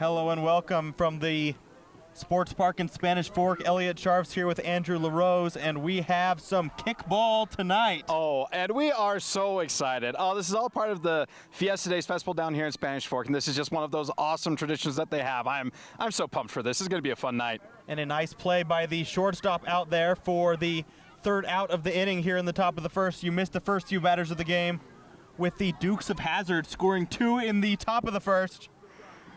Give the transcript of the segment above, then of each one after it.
Hello and welcome from the Sports Park in Spanish Fork. Elliot Sharfs here with Andrew LaRose, and we have some kickball tonight. Oh, and we are so excited. Oh, this is all part of the Fiesta Days Festival down here in Spanish Fork, and this is just one of those awesome traditions that they have. I'm so pumped for this. This is going to be a fun night. And a nice play by the shortstop out there for the third out of the inning here in the top of the first. You missed the first few batters of the game with the Dukes of Hazzard scoring 2 in the top of the first.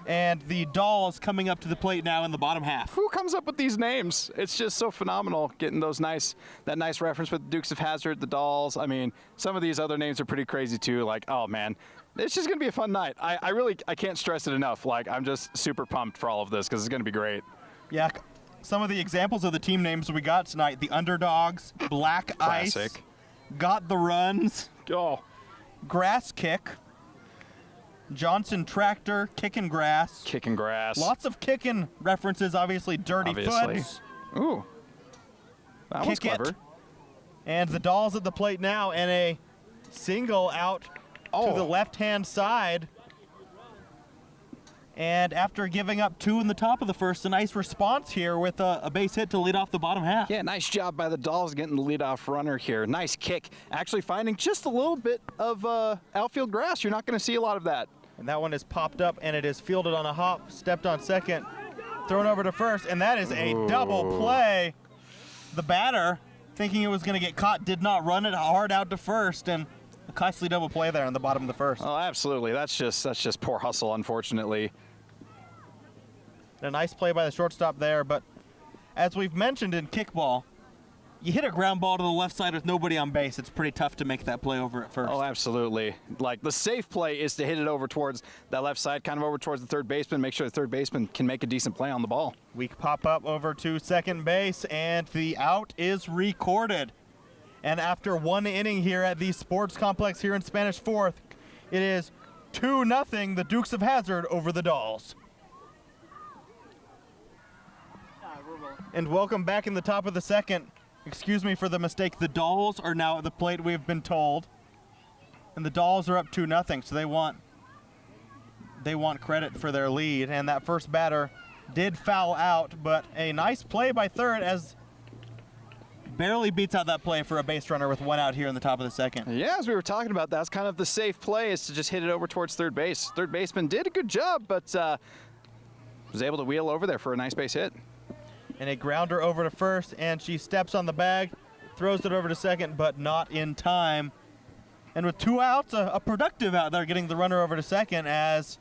And the Dolls coming up to the plate now in the bottom half. Who comes up with these names? It's just so phenomenal getting that nice reference with the Dukes of Hazzard, the Dolls. I mean, some of these other names are pretty crazy too. Like, oh man, it's just gonna be a fun night. I can't stress it enough. Like, I'm just super pumped for all of this because it's gonna be great. Yeah, some of the examples of the team names we got tonight: the Underdogs, Black Classic. Ice, Got the Runs, Oh, Grass Kick, Johnson Tractor, Kickin' Grass. kicking grass. Lots of kicking references, obviously. Dirty Obviously. Foots. Ooh, that one's Kick it. clever. And the Dolls at the plate now, and a single out to the left-hand side. And after giving up 2 in the top of the first, a nice response here with a base hit to lead off the bottom half. Yeah, nice job by the Dolls getting the leadoff runner here. Nice kick. Actually finding just a little bit of outfield grass. You're not going to see a lot of that. And that one is popped up, and it is fielded on a hop, stepped on second, thrown over to first, and that is a double play. The batter, thinking it was going to get caught, did not run it hard out to first, and a costly double play there in the bottom of the first. Oh, absolutely. That's just poor hustle, unfortunately. A nice play by the shortstop there, but as we've mentioned in kickball, you hit a ground ball to the left side with nobody on base, it's pretty tough to make that play over at first. Oh, absolutely. Like, the safe play is to hit it over towards that left side, kind of over towards the third baseman, make sure the third baseman can make a decent play on the ball. Weak pop up over to second base, and the out is recorded. And after 1 inning here at the Sports Complex here in Spanish Fork, it is 2-0 the Dukes of Hazzard over the Dolls. And welcome back in the top of the second. Excuse me for the mistake. The Dolls are now at the plate, we've been told. And the Dolls are up 2-0, so they want credit for their lead. And that first batter did foul out, but a nice play by third as barely beats out that play for a base runner with 1 out here in the top of the second. Yeah, as we were talking about, that's kind of the safe play, is to just hit it over towards third base. Third baseman did a good job, but was able to wheel over there for a nice base hit. And a grounder over to first, and she steps on the bag, throws it over to second, but not in time. And with 2 outs, a productive out there, getting the runner over to second as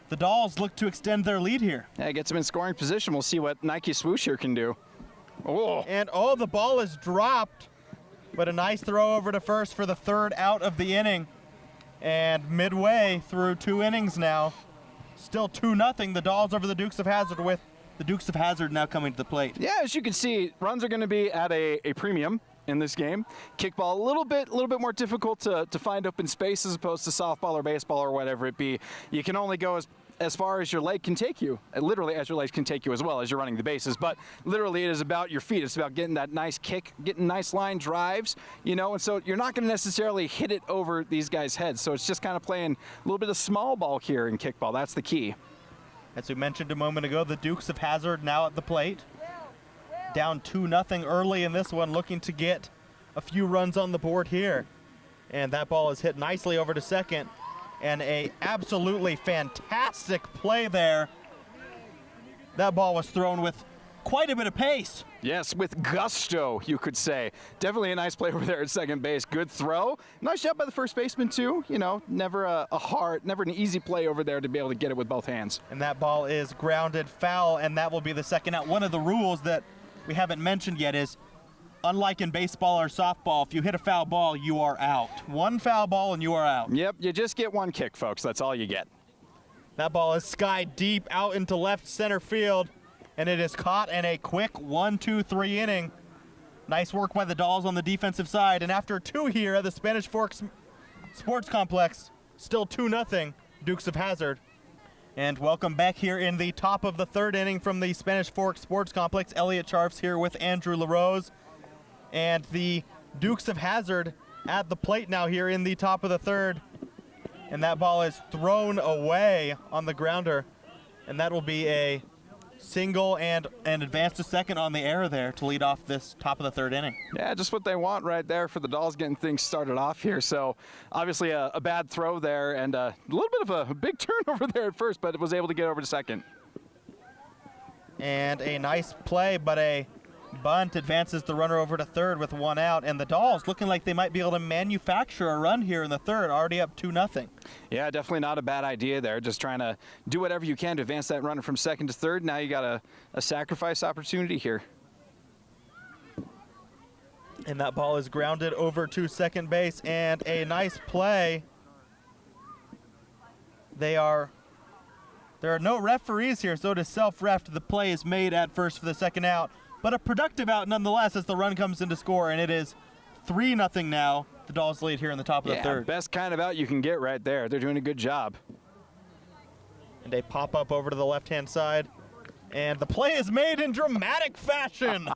the Dolls look to extend their lead here. Yeah, gets him in scoring position. We'll see what Nike Swoosh here can do. Oh, And the ball is dropped, but a nice throw over to first for the third out of the inning. And midway through 2 innings now, still 2-0, the Dolls over the Dukes of Hazzard, with the Dukes of Hazzard now coming to the plate. yeah, as you can see, runs are going to be at a premium in this game. Kickball, a little bit more difficult to find open space as opposed to softball or baseball or whatever it be. You can only go as far as your leg can take you, literally as your legs can take you as well as you're running the bases, but literally it is about your feet. It's about getting that nice kick, getting nice line drives, and so you're not going to necessarily hit it over these guys' heads. So it's just kind of playing a little bit of small ball here in kickball. That's the key. As we mentioned a moment ago, the Dukes of Hazzard now at the plate. Down 2-0 early in this one, looking to get a few runs on the board here. And that ball is hit nicely over to second. And a absolutely fantastic play there. That ball was thrown with quite a bit of pace. Yes, with gusto, you could say. Definitely a nice play over there at second base. Good throw. Nice job by the first baseman, too. Never never an easy play over there to be able to get it with both hands. And that ball is grounded foul, and that will be the second out. One of the rules that we haven't mentioned yet is, unlike in baseball or softball, if you hit a foul ball, you are out. 1 foul ball and you are out. Yep, you just get 1 kick, folks. That's all you get. That ball is sky deep out into left center field, and it is caught in a quick 1-2-3 inning. Nice work by the Dolls on the defensive side, and after 2 here at the Spanish Fork Sports Complex, still 2-0 Dukes of Hazzard. And welcome back here in the top of the 3rd inning from the Spanish Fork Sports Complex. Elliot Sharfs here with Andrew LaRose, and the Dukes of Hazzard at the plate now here in the top of the 3rd. And that ball is thrown away on the grounder And that will be a single and an advance to second on the air there to lead off this top of the third inning. Yeah, just what they want right there for the Dolls getting things started off here. So obviously a bad throw there and a little bit of a big turnover there at first, but it was able to get over to second. And a nice play, but a bunt advances the runner over to third with one out, and the Dolls looking like they might be able to manufacture a run here in the third, already up 2-0. Yeah, definitely not a bad idea there. Just trying to do whatever you can to advance that runner from second to third. Now you got a sacrifice opportunity here. And that ball is grounded over to second base, and a nice play. There are no referees here, so it is self-reffed. The play is made at first for the second out, but a productive out nonetheless as the run comes in to score, and it is 3-0 now. The Dolls lead here in the top of the third. Best kind of out you can get right there. They're doing a good job. And a pop-up over to the left-hand side. And the play is made in dramatic fashion.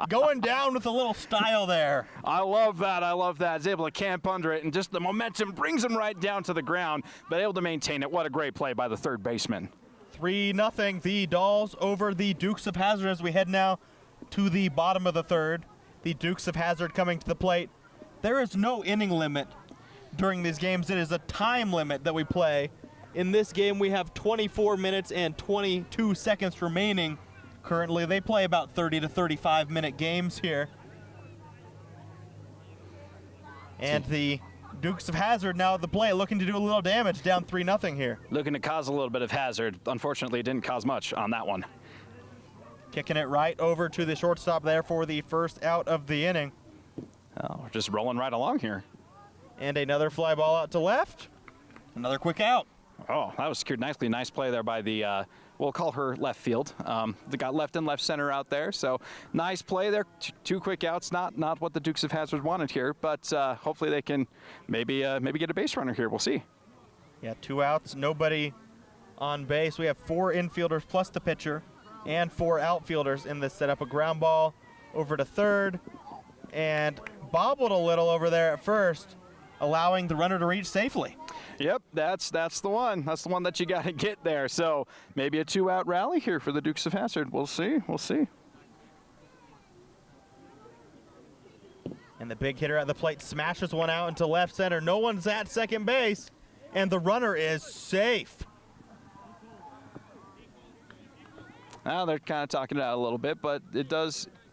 Going down with a little style there. I love that. I love that. He's able to camp under it, and just the momentum brings him right down to the ground, but able to maintain it. What a great play by the third baseman. 3-0, the Dolls over the Dukes of Hazzard as we head now to the bottom of the third. The Dukes of Hazzard coming to the plate. There is no inning limit during these games. It is a time limit that we play. In this game, we have 24 minutes and 22 seconds remaining. Currently, they play about 30 to 35 minute games here. And the Dukes of Hazzard now at the plate, looking to do a little damage, down 3-0 here. Looking to cause a little bit of hazard. Unfortunately, it didn't cause much on that one. Kicking it right over to the shortstop there for the first out of the inning. Oh, we're just rolling right along here. And another fly ball out to left. Another quick out. Oh, that was secured nicely. Nice play there by the, we'll call her left field. They got left and left center out there. So nice play there. Two quick outs. Not what the Dukes of Hazzard wanted here, but hopefully they can maybe get a base runner here. We'll see. Yeah, 2 outs, nobody on base. We have 4 infielders plus the pitcher and 4 outfielders in this setup. A ground ball over to third and bobbled a little over there at first, allowing the runner to reach safely. Yep, that's the one. That's the one that you got to get there. So maybe a 2-out rally here for the Dukes of Hazzard. We'll see. We'll see. And the big hitter at the plate smashes one out into left center. No one's at second base, and the runner is safe. Now they're kind of talking it out a little bit, but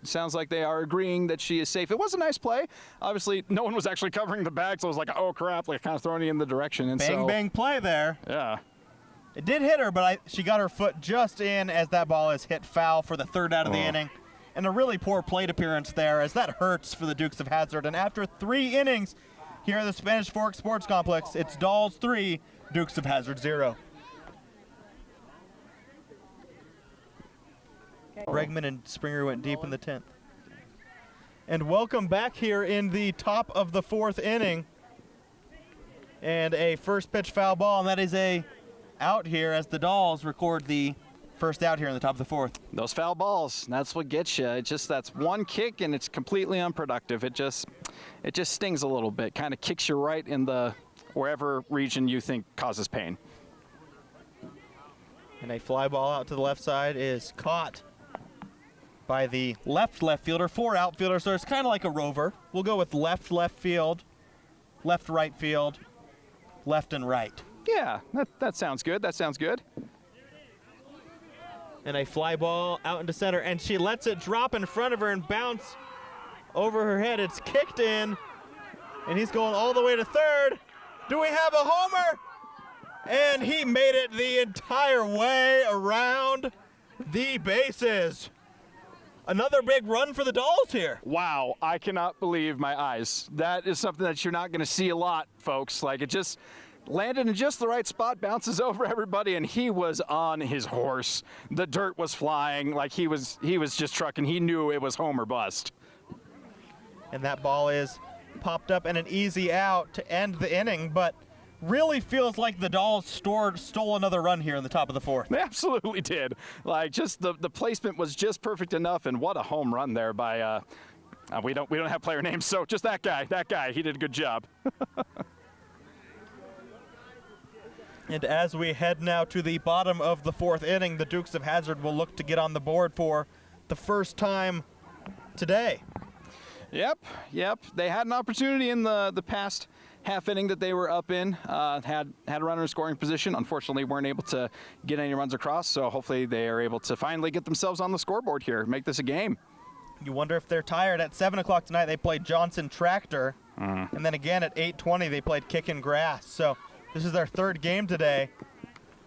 sounds like they are agreeing that she is safe. It was a nice play. Obviously, no one was actually covering the bag, so it was like, oh crap, like kind of throwing it in the direction. And bang play there. Yeah. It did hit her, but she got her foot just in as that ball is hit foul for the third out of the inning. And a really poor plate appearance there, as that hurts for the Dukes of Hazzard. And after 3 innings here at the Spanish Fork Sports Complex, it's Dolls 3, Dukes of Hazzard 0. Bregman and Springer went deep in the 10th. And welcome back here in the top of the 4th inning. And a first pitch foul ball, and that is a out here as the Dolls record the first out here in the top of the 4th. Those foul balls, that's what gets you. That's one kick, and it's completely unproductive. It just stings a little bit, kind of kicks you right in the wherever region you think causes pain. And a fly ball out to the left side is caught by the left fielder, 4 outfielders, so it's kind of like a rover. We'll go with left field, left right field, left and right. Yeah, that sounds good. That sounds good. And a fly ball out into center, and she lets it drop in front of her and bounce over her head. It's kicked in, and he's going all the way to third. Do we have a homer? And he made it the entire way around the bases. Another big run for the Dolls here. Wow, I cannot believe my eyes. That is something that you're not going to see a lot, folks. Like, it just landed in just the right spot, bounces over everybody, and he was on his horse. The dirt was flying, like he was just trucking. He knew it was home or bust. And that ball is popped up and an easy out to end the inning, but really feels like the Dolls stole another run here in the top of the 4th. They absolutely did. Like, just the placement was just perfect enough, and what a home run there by we don't have player names, so just that guy, he did a good job. And as we head now to the bottom of the 4th inning, the Dukes of Hazzard will look to get on the board for the first time today. Yep. They had an opportunity in the past half inning that they were up in. Had a runner in scoring position. Unfortunately, weren't able to get any runs across. So hopefully they are able to finally get themselves on the scoreboard here, make this a game. You wonder if they're tired. At 7 o'clock tonight, they played Johnson Tractor. And then again at 8:20, they played Kickin' Grass. So this is their 3rd game today.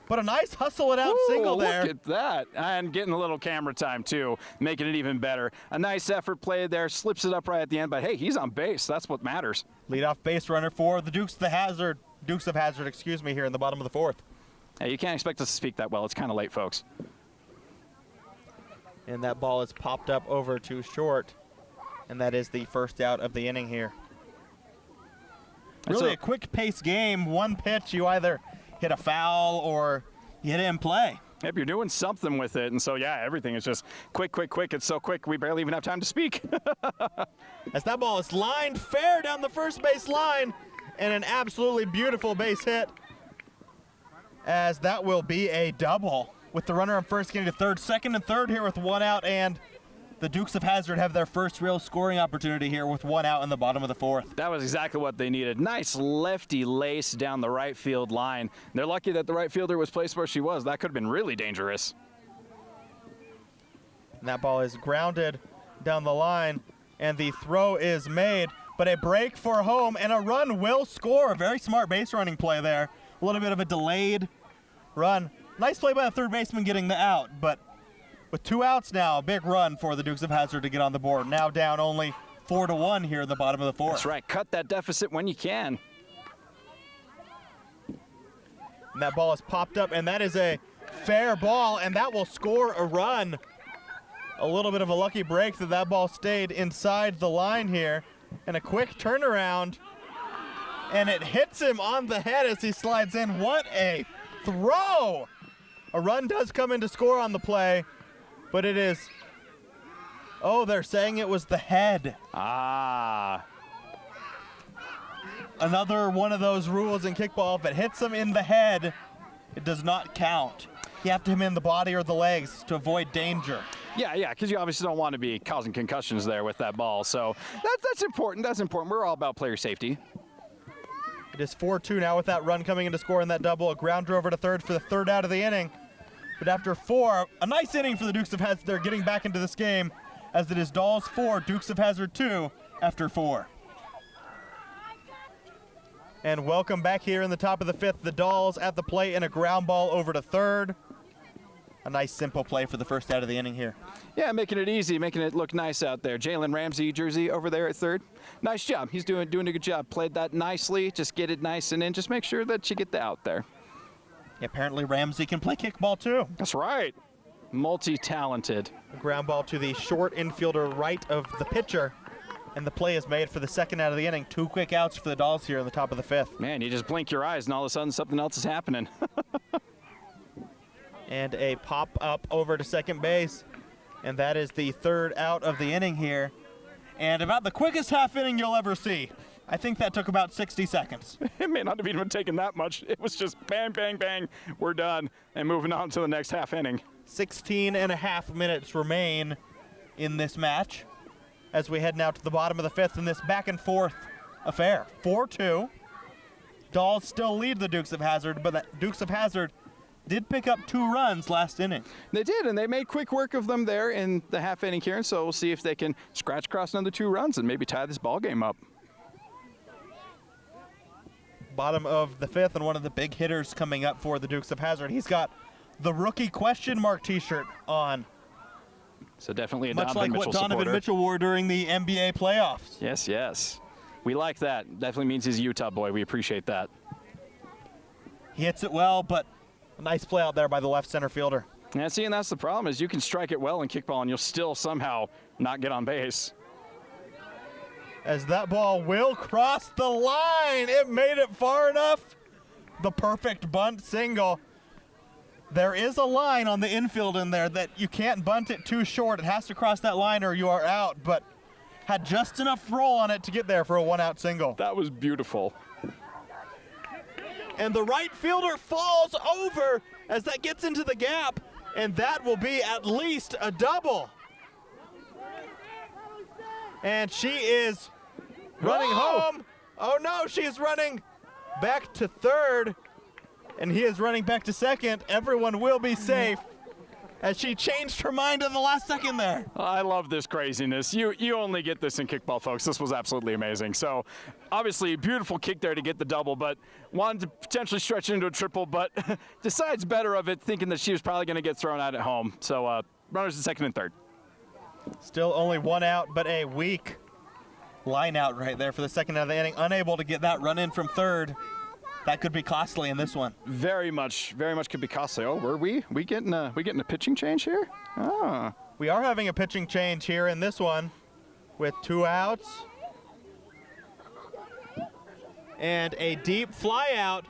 But a nice hustle it out single there. Look at that. And getting a little camera time, too, making it even better. A nice effort played there, slips it up right at the end. But, hey, he's on base. That's what matters. Leadoff base runner for the Dukes of Hazzard, here in the bottom of the 4th. Hey, you can't expect us to speak that well. It's kind of late, folks. And that ball is popped up over to short. And that is the first out of the inning here. Really a quick-paced game. One pitch, you either hit a foul or you hit it in play. Yep, you're doing something with it. And so, yeah, everything is just quick. It's so quick, we barely even have time to speak. As that ball is lined fair down the first base line, and an absolutely beautiful base hit, as that will be a double with the runner on first getting to third. Second and third here with 1 out, and the Dukes of Hazzard have their first real scoring opportunity here with 1 out in the bottom of the 4th. That was exactly what they needed. Nice lefty lace down the right field line. They're lucky that the right fielder was placed where she was. That could have been really dangerous. And that ball is grounded down the line, and the throw is made, but a break for home, and a run will score. Very smart base running play there. A little bit of a delayed run. Nice play by the third baseman getting the out, but with 2 outs now, a big run for the Dukes of Hazzard to get on the board. Now down only 4-1 here in the bottom of the 4th. That's right. Cut that deficit when you can. And that ball is popped up, and that is a fair ball, and that will score a run. A little bit of a lucky break that ball stayed inside the line here. And a quick turnaround, and it hits him on the head as he slides in. What a throw! A run does come in to score on the play. But it is, they're saying it was the head. Another one of those rules in kickball, if it hits him in the head, it does not count. You have to hit him in the body or the legs to avoid danger. Yeah, because you obviously don't want to be causing concussions there with that ball. So that's important. That's important. We're all about player safety. It is 4-2 now with that run coming in to score in that double. A grounder over to third for the 3rd out of the inning. But after 4, a nice inning for the Dukes of Hazzard. They're getting back into this game as it is Dolls 4, Dukes of Hazzard 2 after 4. And welcome back here in the top of the 5th. The Dolls at the plate and a ground ball over to third. A nice simple play for the first out of the inning here. Yeah, making it easy, making it look nice out there. Jalen Ramsey jersey over there at third. Nice job. He's doing a good job. Played that nicely. Just get it nice and in. Just make sure that you get the out there. Apparently Ramsey can play kickball too. That's right. Multi-talented. A ground ball to the short infielder right of the pitcher. And the play is made for the 2nd out of the inning. 2 quick outs for the Dolls here in the top of the 5th. Man, you just blink your eyes and all of a sudden something else is happening. And a pop up over to second base. And that is the 3rd out of the inning here. And about the quickest half inning you'll ever see. I think that took about 60 seconds. It may not have even taken that much. It was just bang, bang, bang. We're done. And moving on to the next half inning. 16 and a half minutes remain in this match as we head now to the bottom of the 5th in this back and forth affair. 4-2. Dolls still lead the Dukes of Hazzard, but the Dukes of Hazzard did pick up 2 runs last inning. They did, and they made quick work of them there in the half inning here. And so we'll see if they can scratch across another 2 runs and maybe tie this ball game up. Bottom of the 5th, and one of the big hitters coming up for the Dukes of Hazzard. He's got the rookie question mark t-shirt on. So definitely a much Donovan like Mitchell what Donovan supporter. Mitchell wore during the NBA playoffs. Yes. We like that. Definitely means he's a Utah boy. We appreciate that. He hits it well, but a nice play out there by the left center fielder. Yeah, see, and that's the problem is you can strike it well in kickball and you'll still somehow not get on base. As that ball will cross the line. It made it far enough. The perfect bunt single. There is a line on the infield in there that you can't bunt it too short. It has to cross that line or you are out, but had just enough roll on it to get there for a 1-out single. That was beautiful. and the right fielder falls over as that gets into the gap, and that will be at least a double. And she is running home. Oh no, she is running back to third, and he is running back to second. Everyone will be safe, as she changed her mind in the last second there. I love this craziness. You only get this in kickball, folks. This was absolutely amazing. So, obviously, beautiful kick there to get the double, but wanted to potentially stretch it into a triple, but decides better of it, thinking that she was probably going to get thrown out at home. So, runners in second and third. Still only one out, but a weak line out right there for the second out of the inning. Unable to get that run in from third. That could be costly in this one. Very much could be costly. Oh, were we getting a pitching change here? Ah. We are having a pitching change here in this one with 2 outs. And a deep fly out,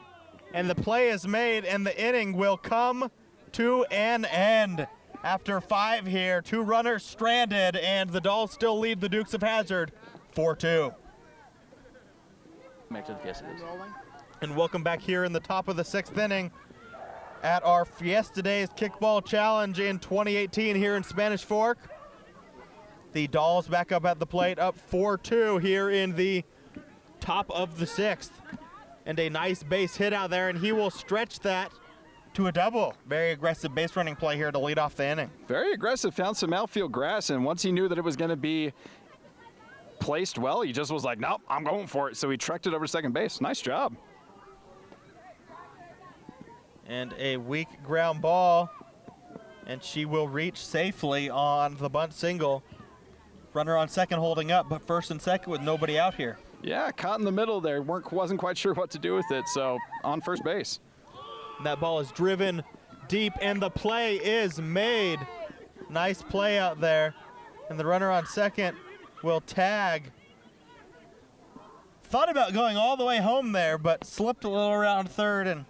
and the play is made, and the inning will come to an end. After 5 here, 2 runners stranded, and the Dolls still lead the Dukes of Hazzard 4-2. Back to the Fiesta days. And welcome back here in the top of the 6th inning at our Fiesta Days Kickball Challenge in 2018 here in Spanish Fork. The Dolls back up at the plate, up 4-2 here in the top of the 6th. And a nice base hit out there, and he will stretch that to a double. Very aggressive base running play here to lead off the inning. Very aggressive, found some outfield grass, and once he knew that it was going to be placed well, he just was like, nope, I'm going for it. So he trekked it over to second base. Nice job. And a weak ground ball, and she will reach safely on the bunt single. Runner on second holding up, but first and second with nobody out here. Yeah, caught in the middle there. Wasn't quite sure what to do with it, so on first base. And that ball is driven deep, and the play is made. Nice play out there. And the runner on second will tag. Thought about going all the way home there, but slipped a little around third and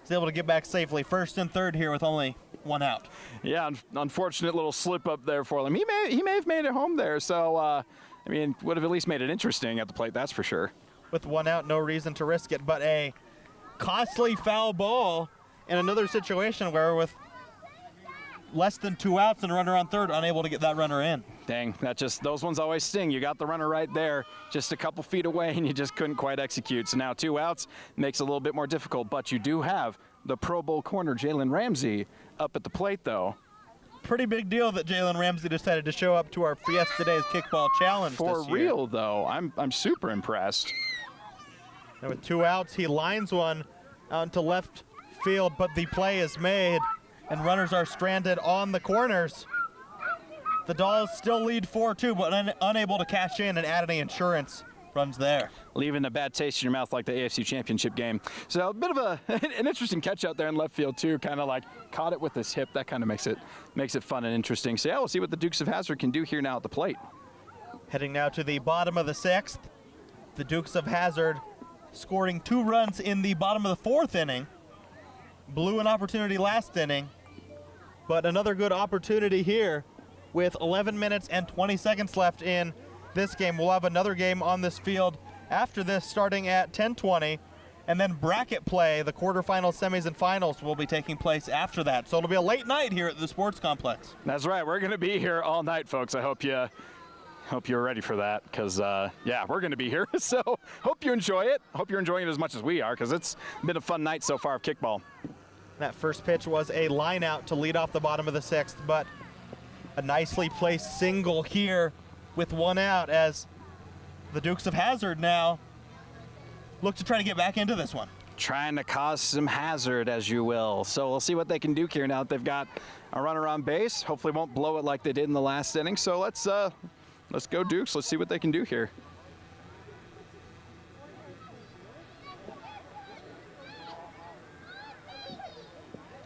is able to get back safely. First and third here with only 1 out. Yeah, unfortunate little slip up there for him. He may have made it home there, so I mean, would have at least made it interesting at the plate, that's for sure. With 1 out, no reason to risk it, but a costly foul ball in another situation where with less than 2 outs and a runner on third, unable to get that runner in. Dang, those ones always sting. You got the runner right there, just a couple feet away, and you just couldn't quite execute. So now 2 outs makes it a little bit more difficult, but you do have the Pro Bowl corner, Jalen Ramsey, up at the plate, though. Pretty big deal that Jalen Ramsey decided to show up to our Fiesta Days Kickball Challenge For this year. real, though, I'm super impressed. And with 2 outs, he lines one out into left field, but the play is made, and runners are stranded on the corners. The Dolls still lead 4-2, but unable to cash in and add any insurance runs there. Leaving a bad taste in your mouth like the AFC Championship game. So a bit of an interesting catch out there in left field, too. Kind of like caught it with his hip. That kind of makes it fun and interesting. So, yeah, we'll see what the Dukes of Hazzard can do here now at the plate. Heading now to the bottom of the 6th. The Dukes of Hazzard scoring 2 runs in the bottom of the 4th inning. Blew an opportunity last inning, but another good opportunity here with 11 minutes and 20 seconds left in this game. We'll have another game on this field after this starting at 10:20, and then bracket play, the quarterfinals, semis, and finals will be taking place after that. So it'll be a late night here at the sports complex. That's right. We're going to be here all night, folks. I hope you're ready for that because, yeah, we're going to be here. So hope you enjoy it. Hope you're enjoying it as much as we are because it's been a fun night so far of kickball. That first pitch was a line out to lead off the bottom of the 6th, but a nicely placed single here with 1 out as the Dukes of Hazzard now look to try to get back into this one. Trying to cause some hazard, as you will. So we'll see what they can do here now that they've got a runner on base. Hopefully won't blow it like they did in the last inning. So let's go Dukes. Let's see what they can do here.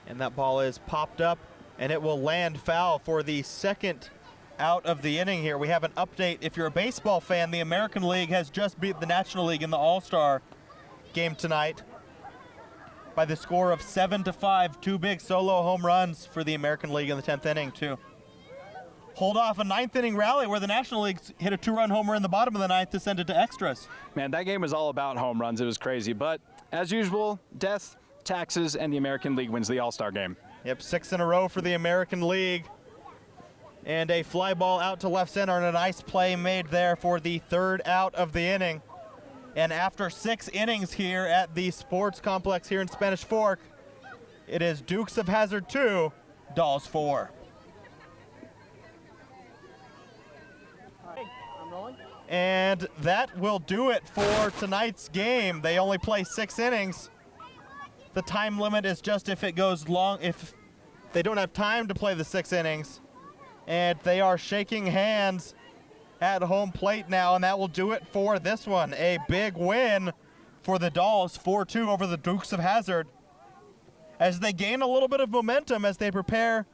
And that ball is popped up, and it will land foul for the 2nd out of the inning here. We have an update. If you're a baseball fan, the American League has just beat the National League in the All-Star game tonight by the score of 7-5. 2 big solo home runs for the American League in the 10th inning, too. Hold off a 9th inning rally where the National League hit a 2-run homer in the bottom of the 9th to send it to extras. Man, that game was all about home runs. It was crazy, but as usual, death, taxes, and the American League wins the All-Star game. Yep, 6 in a row for the American League. And a fly ball out to left center, and a nice play made there for the 3rd out of the inning. And after 6 innings here at the sports complex here in Spanish Fork, it is Dukes of Hazzard 2, Dolls 4. And that will do it for tonight's game. They only play 6 innings. The time limit is just if it goes long, if they don't have time to play the 6 innings. And they are shaking hands at home plate now, and that will do it for this one. A big win for the Dolls, 4-2 over the Dukes of Hazzard, as they gain a little bit of momentum as they prepare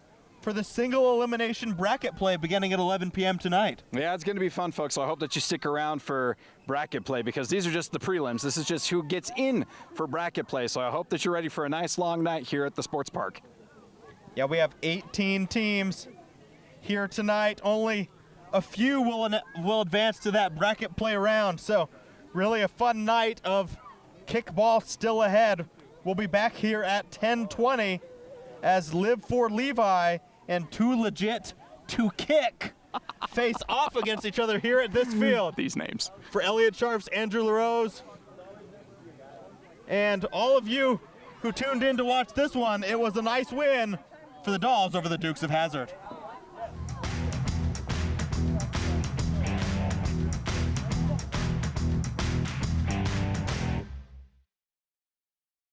for the single elimination bracket play beginning at 11 p.m. tonight. Yeah, it's going to be fun, folks. So I hope that you stick around for bracket play, because these are just the prelims. This is just who gets in for bracket play. So I hope that you're ready for a nice long night here at the sports park. Yeah, we have 18 teams here tonight. Only a few will advance to that bracket play round. So really a fun night of kickball still ahead. We'll be back here at 10:20 as Live for Levi and Too Legit to Kick face off against each other here at this field. These names. For Elliot Sharps, Andrew LaRose, and all of you who tuned in to watch this one, it was a nice win for the Dolls over the Dukes of Hazzard.